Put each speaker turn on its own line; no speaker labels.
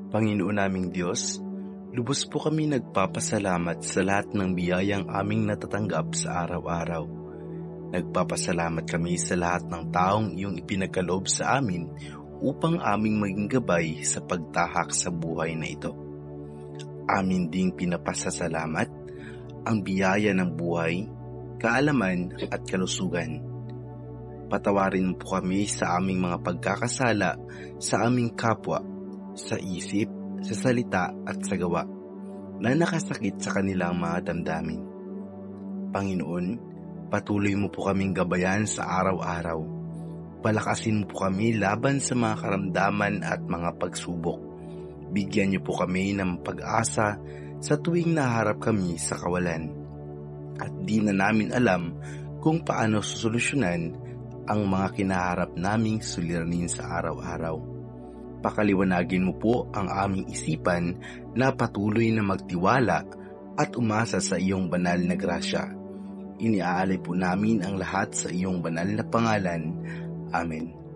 Panginoon naming Diyos, lubos po kami nagpapasalamat sa lahat ng biyayang aming natatanggap sa araw-araw. Nagpapasalamat kami sa lahat ng taong iyong ipinagkaloob sa amin upang aming maging gabay sa pagtahak sa buhay na ito. Amin ding pinapasasalamat ang biyaya ng buhay, kaalaman at kalusugan. Patawarin mo po kami sa aming mga pagkakasala sa aming kapwa, sa isip, sa salita at sa gawa, na nakasakit sa kanilang mga damdamin. Panginoon, patuloy mo po kaming gabayan sa araw-araw. Palakasin mo po kami laban sa mga karamdaman at mga pagsubok. Bigyan niyo po kami ng pag-asa sa tuwing naharap kami sa kawalan. At di na namin alam kung paano susolusyonan ang mga kinaharap naming suliranin sa araw-araw. Pakaliwanagin mo po ang aming isipan na patuloy na magtiwala at umasa sa iyong banal na grasya. Iniaalay po namin ang lahat sa iyong banal na pangalan. Amen.